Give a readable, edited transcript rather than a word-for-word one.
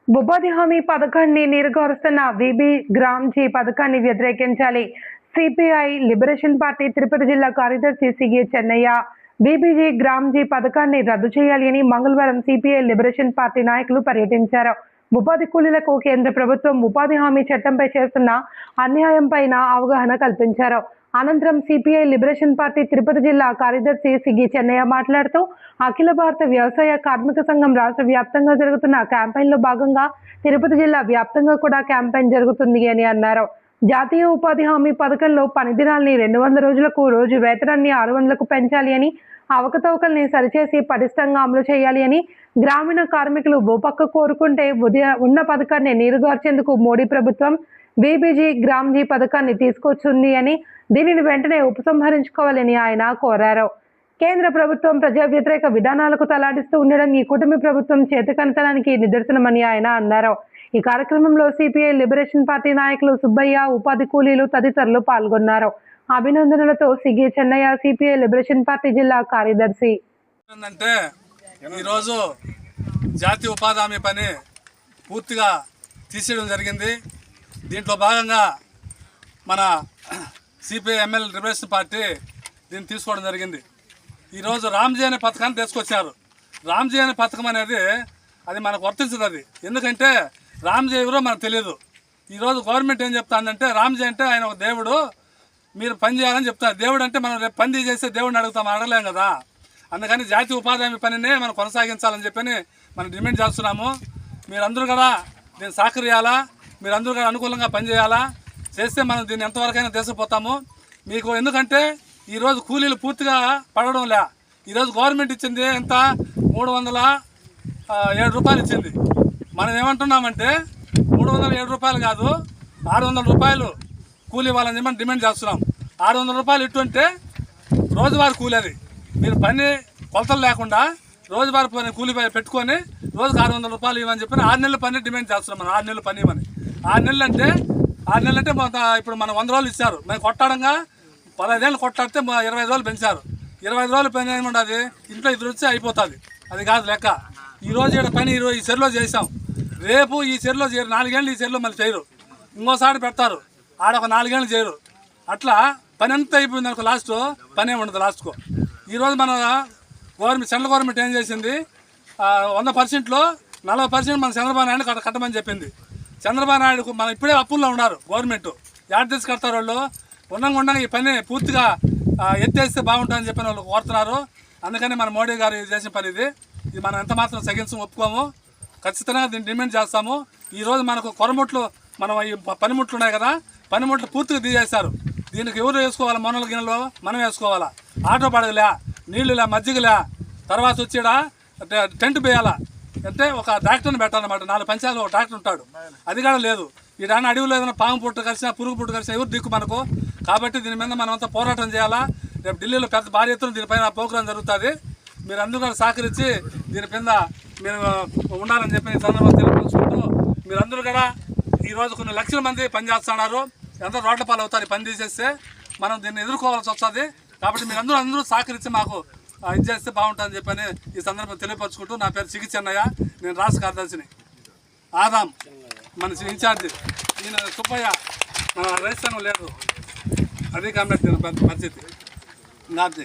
ఉపాధి హామీ పథకాన్ని నీరుగారుస్తున్న విబి గ్రామ్జీ పథకాన్ని వ్యతిరేకించాలి. సిపిఐ లిబరేషన్ పార్టీ తిరుపతి జిల్లా కార్యదర్శి సిగే చెన్నయ్య బీబీజీ గ్రామ్జీ పథకాన్ని రద్దు చేయాలి అని మంగళవారం సిపిఐ లిబరేషన్ పార్టీ నాయకులు పర్యటించారు. ఉపాధి కూలీలకు కేంద్ర ప్రభుత్వం ఉపాధి హామీ చట్టంపై చేస్తున్న అన్యాయంపైన అవగాహన కల్పించారు. అనంతరం సిపిఐ లిబరేషన్ పార్టీ తిరుపతి జిల్లా కార్యదర్శి సిగి చెన్నయ్య మాట్లాడుతూ అఖిల భారత వ్యవసాయ కార్మిక సంఘం రాష్ట్ర వ్యాప్తంగా జరుగుతున్న క్యాంపెయిన్లో భాగంగా తిరుపతి జిల్లా వ్యాప్తంగా కూడా క్యాంపెయిన్ జరుగుతుంది అని అన్నారు. జాతీయ ఉపాధి హామీ పథకంలో పని దినాల్ని 200 రోజులకు, రోజు వేతనాన్ని 600లకు పెంచాలి అని, అవకతవకల్ని సరిచేసి పటిష్టంగా అమలు చేయాలి అని, గ్రామీణ కార్మికులు భూపక్క కోరుకుంటే ఉన్న పథకాన్ని నీరుగార్చేందుకు మోడీ ప్రభుత్వం బీబీజీ గ్రామ్జీ పథకాన్ని తీసుకొచ్చింది అని, దీనిని వెంటనే ఉపసంహరించుకోవాలని ఆయన కోరారు. కేంద్ర ప్రభుత్వం ప్రజా వ్యతిరేక విధానాలకు తలాడిస్తూ ఉండడం ఈ కూటమి ప్రభుత్వం చేతకనతనానికి నిదర్శనమని ఆయన అన్నారు. ఈ కార్యక్రమంలో సిపిఐ లిబరేషన్ పార్టీ నాయకులు సుబ్బయ్య, ఉపాధి కూలీలు తదితరులు పాల్గొన్నారు. అభినందనలతో సిగి చెన్నయ్య, సిపిఐ లిబరేషన్ పార్టీ జిల్లా కార్యదర్శి. ఈరోజు జాతీయ ఉపాధి హామీ పని పూర్తిగా తీసేయడం జరిగింది. దీంట్లో భాగంగా మన సిపిఐ ఎంఎల్ లిబరేషన్ పార్టీ దీన్ని తీసుకోవడం జరిగింది. ఈరోజు రామ్జీ అనే పథకాన్ని తీసుకొచ్చారు. రామ్జీ అనే పథకం అనేది అది మనకు వర్తించదు. అది ఎందుకంటే రామ్జీ ఎవరో మనకు తెలియదు. ఈరోజు గవర్నమెంట్ ఏం చెప్తానంటే రామ్జీ అంటే ఆయన ఒక దేవుడు, మీరు పని చేయాలని చెప్తారు. దేవుడు అంటే మనం రేపు పని చేస్తే దేవుడిని అడుగుతాం, అడగలేం కదా. అందుకని జాతీయ ఉపాధి హామీ పనినే మనం కొనసాగించాలని చెప్పని మనం డిమాండ్ చేస్తున్నాము. మీరందరూ కూడా దీన్ని సహకరియాలా, మీరందరూ కూడా అనుకూలంగా పనిచేయాలా. చేస్తే మనం దీన్ని ఎంతవరకైనా తీసుకుపోతాము మీకు. ఎందుకంటే ఈరోజు కూలీలు పూర్తిగా పడడం లే. ఈరోజు గవర్నమెంట్ ఇచ్చింది ఎంత, 307 రూపాయలు ఇచ్చింది. మనం ఏమంటున్నామంటే 307 రూపాయలు కాదు, 600 రూపాయలు కూలీ వాళ్ళని మనం డిమాండ్ చేస్తున్నాం. 600 రూపాయలు ఇటుంటే రోజువారీ కూలీ, అది మీరు పని కొలతలు లేకుండా రోజువారీ పని కూలీ పెట్టుకొని రోజుకు 600 రూపాయలు ఇవ్వని చెప్పి 6 నెలల పని డిమాండ్ చేస్తున్నాం. మనం 6 నెలల పని ఇవ్వని. 6 నెలలు అంటే ఇప్పుడు మనం 100 రోజులు ఇచ్చారు. మేము కొట్టడంగా 15 ఏళ్ళు కొట్లాడితే 25 రోజులు పెంచారు. 25 రోజులు పని ఏముండదు, ఇంట్లో ఇద్దరు వచ్చి అయిపోతుంది. అది కాదు లెక్క. ఈరోజు ఇక్కడ పని ఈ చెరువులో చేసాం, రేపు ఈ చెరువులో చేయరు. 4 ఏళ్ళు ఈ చెరువులో మళ్ళీ చేయరు, ఇంకోసారి పెడతారు, ఆడ ఒక 4 ఏళ్ళు చేయరు. అట్లా పని అంతా అయిపోయింది అనుకో, లాస్ట్ పని ఏమి ఉండదు లాస్ట్కు. ఈరోజు మన గవర్నమెంట్, సెంట్రల్ గవర్నమెంట్ ఏం చేసింది, 100%లో 40% మన చంద్రబాబు నాయుడు కట్టమని చెప్పింది. చంద్రబాబు నాయుడుకు మనం ఇప్పుడే అప్పుల్లో ఉన్నారు. గవర్నమెంట్ యాడ్ తీసి కడతారు. వాళ్ళు ఉండగా ఈ పని పూర్తిగా ఎత్తేస్తే బాగుంటుందని చెప్పిన వాళ్ళు కోరుతున్నారు. అందుకని మన మోడీ గారు చేసిన పని ఇది మనం ఎంత మాత్రం సగించం ఒప్పుకోము. ఖచ్చితంగా దీన్ని డిమాండ్ చేస్తాము. ఈరోజు మనకు కొరముట్లు, మనం ఈ పనిముట్లు ఉన్నాయి కదా, పనిముట్లు పూర్తిగా తీసేశారు. దీనికి ఎవరు వేసుకోవాలా, మొనల గిన్నెలో మనం వేసుకోవాలా, ఆటో పడగలే, నీళ్ళులే, మజ్జిగలే, తర్వాత వచ్చేడా టెంట్ వేయాలా అంటే ఒక డాక్టర్ని పెట్టాలన్నమాట. 4 పంచాయతీలో ఒక డాక్టర్ ఉంటాడు, అది కూడా లేదు. ఈ దాని అడవిలో ఏదైనా పాము పుట్టు కలిసినా, పురుగు పుట్టు కలిసినా ఎవరు దిక్కు మనకు. కాబట్టి దీని మీద మనం అంతా పోరాటం చేయాలా. రేపు ఢిల్లీలో పెద్ద భారీ ఎత్తున దీనిపైన ప్రోగ్రాం జరుగుతుంది. మీరు అందరూ కూడా సహకరించి దీని కింద మీరు ఉండాలని చెప్పి సందర్భంగా తెలియపరుచుకుంటూ, మీరందరూ కూడా ఈరోజు కొన్ని లక్షల మంది పనిచేస్తున్నారు. ఎంతో రోడ్ల పాలు అవుతారు పని తీసేస్తే. మనం దీన్ని ఎదుర్కోవాల్సి వస్తుంది. కాబట్టి మీరందరూ సహకరించి మాకు ఇది చేస్తే బాగుంటుందని చెప్పని ఈ సందర్భంగా తెలియపరుచుకుంటూ, నా పేరు సిగి చెన్నయ్య, నేను రాష్ట్ర కార్యదర్శిని. ఆదాం మన ఇన్ఛార్జి, ఈయన సుబ్బయ్య, మన రైతు సంఘం లేదు, అదే కాబట్టి పరిస్థితి నాది.